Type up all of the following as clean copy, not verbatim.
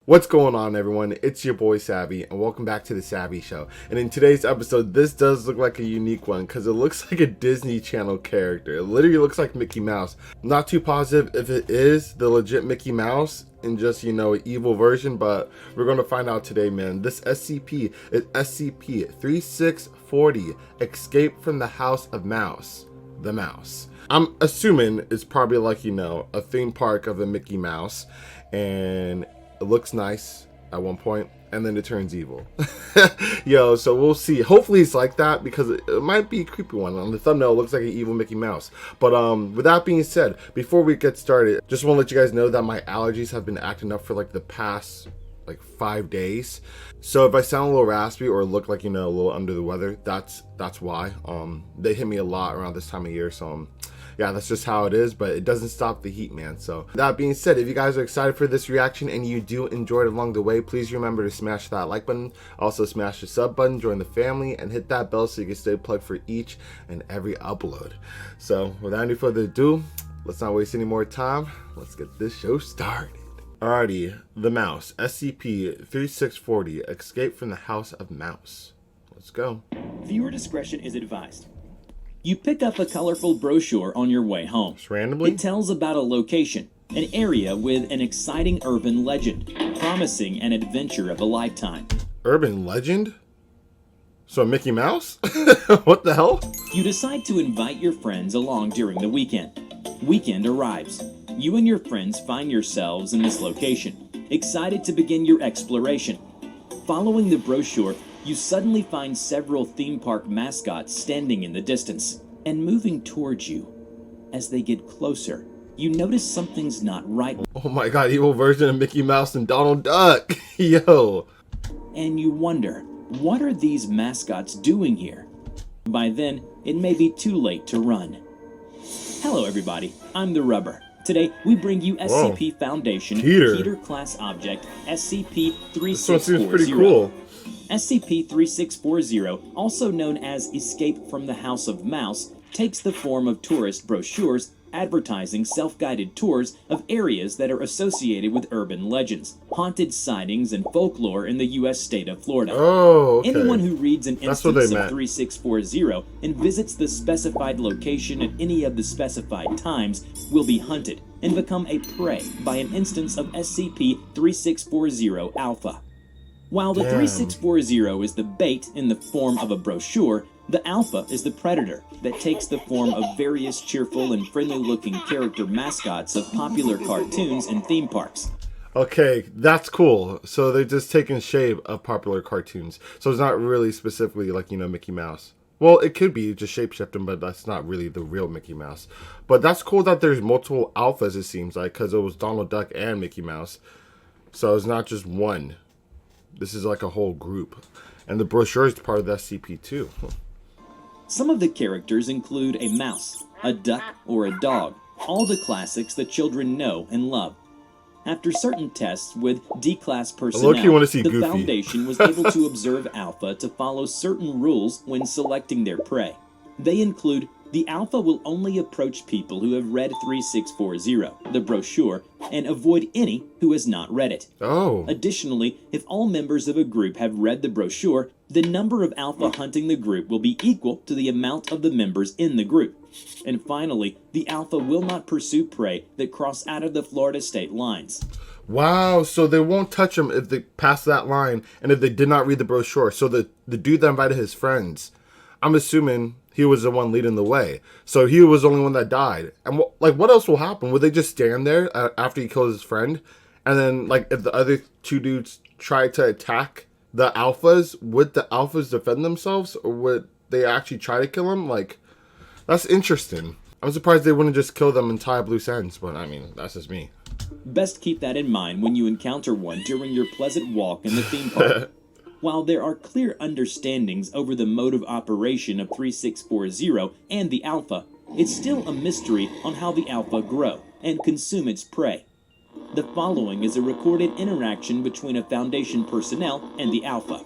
What's going on, everyone? It's your boy Savvy, and welcome back to the Savvy Show. And in today's episode, this does look like a unique one because it looks like a Disney Channel character. It literally looks like Mickey Mouse. I'm not too positive if it is the legit Mickey Mouse in just, an evil version, but we're going to find out today, man. This SCP is SCP-3640, Escape from the House of Mouse. The Mouse. I'm assuming it's probably like, a theme park of a Mickey Mouse, and it looks nice at one point, and then it turns evil. So we'll see. Hopefully it's like that, because it might be a creepy one. On the thumbnail, it looks like an evil Mickey Mouse. But with that being said, before we get started, just want to let you guys know that my allergies have been acting up for the past 5 days. So if I sound a little raspy or look like, a little under the weather, that's why. They hit me a lot around this time of year, so yeah, that's just how it is, but it doesn't stop the heat, man. So that being said, if you guys are excited for this reaction and you do enjoy it along the way, please remember to smash that like button, also smash the sub button, join the family, and hit that bell so you can stay plugged for each and every upload. So without any further ado, let's not waste any more time. Let's get this show started. Alrighty, The Mouse, SCP-3640, Escape from the House of Mouse. Let's go. Viewer discretion is advised. You pick up a colorful brochure on your way home. Just randomly? It tells about a location, an area with an exciting urban legend, promising an adventure of a lifetime. Urban legend? So Mickey Mouse? What the hell? You decide to invite your friends along during the weekend. Weekend arrives. You and your friends find yourselves in this location, excited to begin your exploration. Following the brochure, you suddenly find several theme park mascots standing in the distance and moving towards you. As they get closer, you notice something's not right. Oh my god, evil version of Mickey Mouse and Donald Duck. Yo. And you wonder, what are these mascots doing here? By then, it may be too late to run. Hello everybody, I'm TheRubber. Today, we bring you SCP Foundation Peter Class Object SCP-3640. This one seems pretty cool. SCP-3640, also known as Escape from the House of Mouse, takes the form of tourist brochures advertising self-guided tours of areas that are associated with urban legends, haunted sightings, and folklore in the U.S. state of Florida. Oh, okay. Anyone who reads an instance of 3640 and visits the specified location at any of the specified times will be hunted and become a prey by an instance of SCP-3640 Alpha. While the 3640 is the bait in the form of a brochure, the Alpha is the predator that takes the form of various cheerful and friendly-looking character mascots of popular cartoons and theme parks. Okay, that's cool. So they're just taking shape of popular cartoons. So it's not really specifically like, Mickey Mouse. Well, it could be just shape-shifting, but that's not really the real Mickey Mouse. But that's cool that there's multiple Alphas, it seems like, because it was Donald Duck and Mickey Mouse. So it's not just one. This is like a whole group. And the brochure is part of the SCP too. Some of the characters include a mouse, a duck, or a dog. All the classics that children know and love. After certain tests with D-Class personnel, the Foundation was able to observe Alpha to follow certain rules when selecting their prey. They include: the Alpha will only approach people who have read 3640, the brochure, and avoid any who has not read it. Oh. Additionally, if all members of a group have read the brochure, the number of Alpha hunting the group will be equal to the amount of the members in the group. And finally, the Alpha will not pursue prey that cross out of the Florida state lines. Wow, so they won't touch them if they pass that line and if they did not read the brochure. So the dude that invited his friends, I'm assuming he was the one leading the way. So he was the only one that died. And what else will happen? Would they just stand there after he kills his friend? And then if the other two dudes try to attack the Alphas, would the Alphas defend themselves? Or would they actually try to kill him? That's interesting. I'm surprised they wouldn't just kill them and tie up loose ends. But I mean, that's just me. Best keep that in mind when you encounter one during your pleasant walk in the theme park. While there are clear understandings over the mode of operation of 3640 and the Alpha, it's still a mystery on how the Alpha grow and consume its prey. The following is a recorded interaction between a Foundation personnel and the Alpha.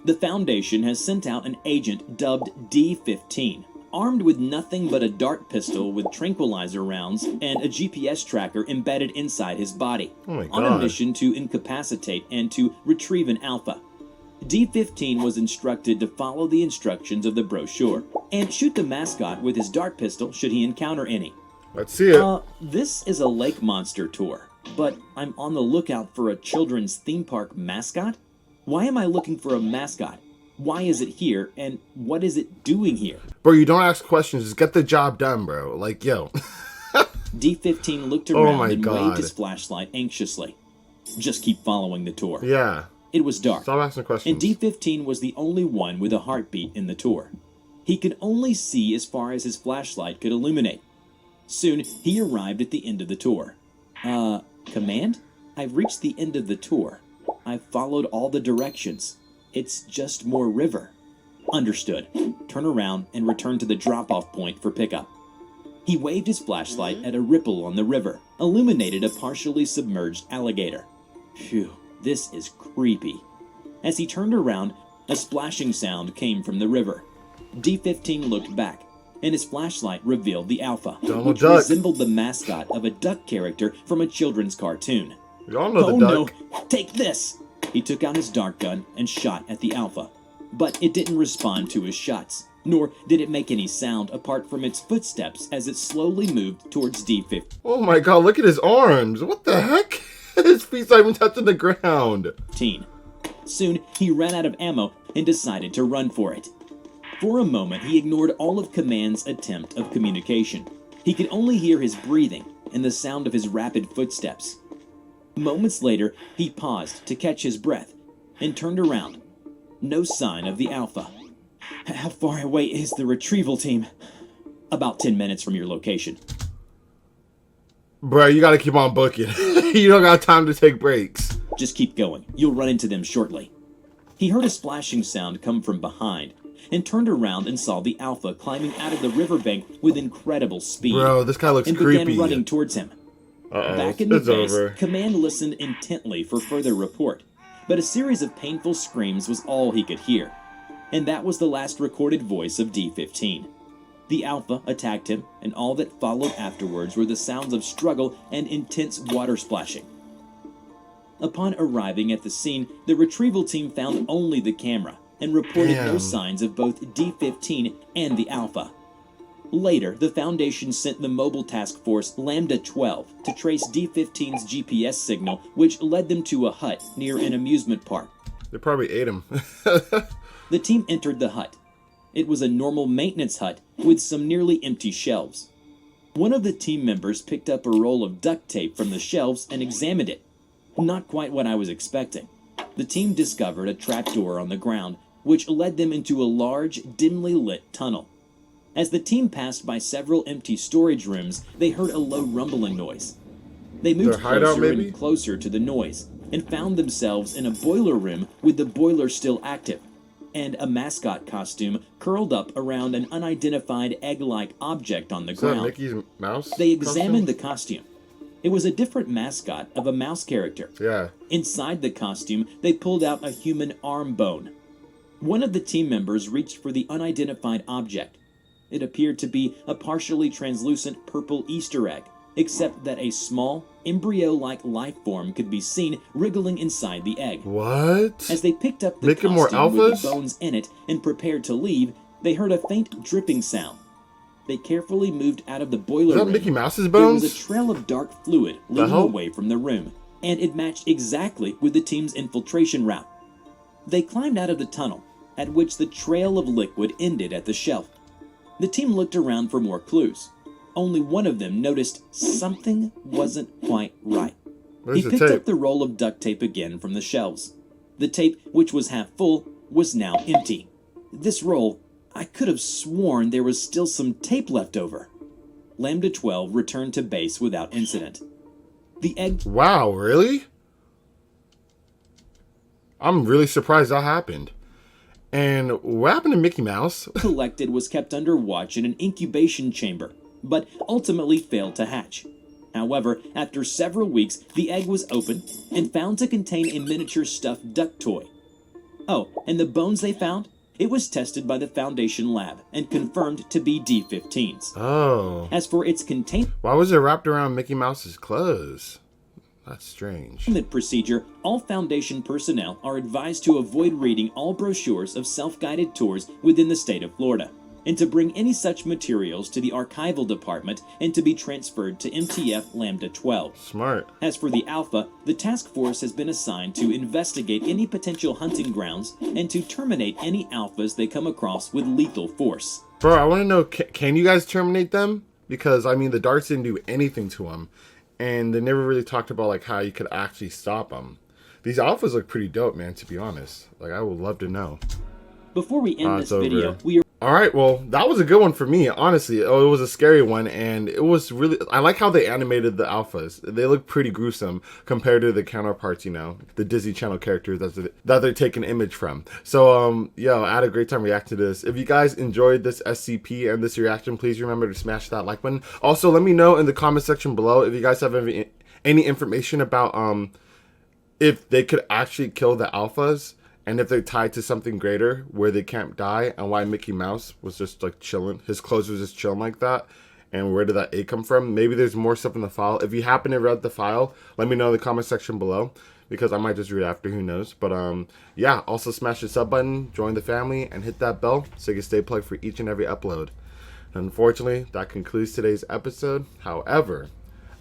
The Foundation has sent out an agent dubbed D-15, armed with nothing but a dart pistol with tranquilizer rounds and a GPS tracker embedded inside his body, Oh my on a God. mission to incapacitate and to retrieve an alpha. D-15 was instructed to follow the instructions of the brochure and shoot the mascot with his dart pistol should he encounter any. Let's see it. This is a lake monster tour, but I'm on the lookout for a children's theme park mascot? Why am I looking for a mascot? Why is it here, and what is it doing here? Bro, you don't ask questions. Just get the job done, bro. Like, yo. D-15 looked Oh around my and God. waved his flashlight anxiously. Just keep following the tour. Yeah. It was dark, Stop asking questions. and D-15 was the only one with a heartbeat in the tour. He could only see as far as his flashlight could illuminate. Soon, he arrived at the end of the tour. Command? I've reached the end of the tour. I've followed all the directions. It's just more river. Understood. Turn around and return to the drop-off point for pickup. He waved his flashlight at a ripple on the river, illuminated a partially submerged alligator. Phew, this is creepy. As he turned around, a splashing sound came from the river. D-15 looked back, and his flashlight revealed the alpha, Donald which Duck. resembled the mascot of a duck character from a children's cartoon. We all know Oh the duck. no, take this! He took out his dart gun and shot at the alpha, but it didn't respond to his shots, nor did it make any sound apart from its footsteps as it slowly moved towards D-15. Oh my God, look at his arms. What the heck? His feet's not even touching the ground. Soon, he ran out of ammo and decided to run for it. For a moment, he ignored all of Command's attempt of communication. He could only hear his breathing and the sound of his rapid footsteps. Moments later, he paused to catch his breath and turned around. No sign of the alpha. How far away is the retrieval team? About 10 minutes from your location. Bro, you gotta keep on booking. You don't got time to take breaks. Just keep going. You'll run into them shortly. He heard a splashing sound come from behind and turned around and saw the alpha climbing out of the riverbank with incredible speed. Bro, this guy looks and creepy. began running towards him. Uh-oh, Back in the it's base, over. Command listened intently for further report, but a series of painful screams was all he could hear, and that was the last recorded voice of D-15. The alpha attacked him, and all that followed afterwards were the sounds of struggle and intense water splashing. Upon arriving at the scene, the retrieval team found only the camera and reported no Damn. signs of both D-15 and the alpha. Later, the Foundation sent the mobile task force Lambda 12 to trace D-15's GPS signal, which led them to a hut near an amusement park. They probably ate him. The team entered the hut. It was a normal maintenance hut with some nearly empty shelves. One of the team members picked up a roll of duct tape from the shelves and examined it. Not quite what I was expecting. The team discovered a trapdoor on the ground, which led them into a large, dimly lit tunnel. As the team passed by several empty storage rooms, they heard a low rumbling noise. They moved Their hideout, closer maybe? and closer to the noise, and found themselves in a boiler room with the boiler still active, and a mascot costume curled up around an unidentified egg-like object on the Is that ground. Mickey's mouse? They examined the costume. It was a different mascot of a mouse character. Yeah. Inside the costume, they pulled out a human arm bone. One of the team members reached for the unidentified object. It appeared to be a partially translucent purple Easter egg, except that a small, embryo-like life form could be seen wriggling inside the egg. What? As they picked up the Making more costume with alphas? the bones in it and prepared to leave, they heard a faint dripping sound. They carefully moved out of the boiler Is that room. Mickey Mouse's There was bones? a trail of dark fluid leading hell? away from the room, and it matched exactly with the team's infiltration route. They climbed out of the tunnel, at which the trail of liquid ended at the shelf. The team looked around for more clues. Only one of them noticed something wasn't quite right. Where's He the picked tape? up the roll of duct tape again from the shelves. The tape, which was half full, was now empty. This roll, I could have sworn there was still some tape left over. Lambda 12 returned to base without incident. The egg Wow, really? I'm really surprised that happened. And what happened to Mickey Mouse? collected was kept under watch in an incubation chamber, but ultimately failed to hatch. However, after several weeks, the egg was opened and found to contain a miniature stuffed duck toy. Oh, and the bones they found? It was tested by the Foundation lab and confirmed to be D-15s. Oh. As for its containment Why was it wrapped around Mickey Mouse's clothes? That's strange. procedure, all Foundation personnel are advised to avoid reading all brochures of self-guided tours within the state of Florida, and to bring any such materials to the archival department and to be transferred to MTF Lambda 12. Smart. As for the Alpha, the task force has been assigned to investigate any potential hunting grounds and to terminate any Alphas they come across with lethal force. Bro, I want to know, can you guys terminate them? Because, I mean, the darts didn't do anything to them. And they never really talked about, like, how you could actually stop them. These Alphas look pretty dope, man, to be honest. Like, I would love to know. Before we end this video, over. we are... Alright, well, that was a good one for me, honestly. It was a scary one, and it was really... I like how they animated the Alphas. They look pretty gruesome compared to the counterparts, you know, the Disney Channel characters that they're taking image from. So, yo, I had a great time reacting to this. If you guys enjoyed this SCP and this reaction, please remember to smash that like button. Also, let me know in the comment section below if you guys have any information about if they could actually kill the Alphas, and if they're tied to something greater where they can't die, and why Mickey Mouse was just like chilling. His clothes was just chilling like that. And where did that A come from? Maybe there's more stuff in the file. If you happen to read the file, let me know in the comment section below, because I might just read after, who knows. But yeah, also smash the sub button, join the family, and hit that bell so you can stay plugged for each and every upload. Unfortunately, that concludes today's episode. However,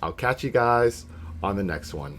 I'll catch you guys on the next one.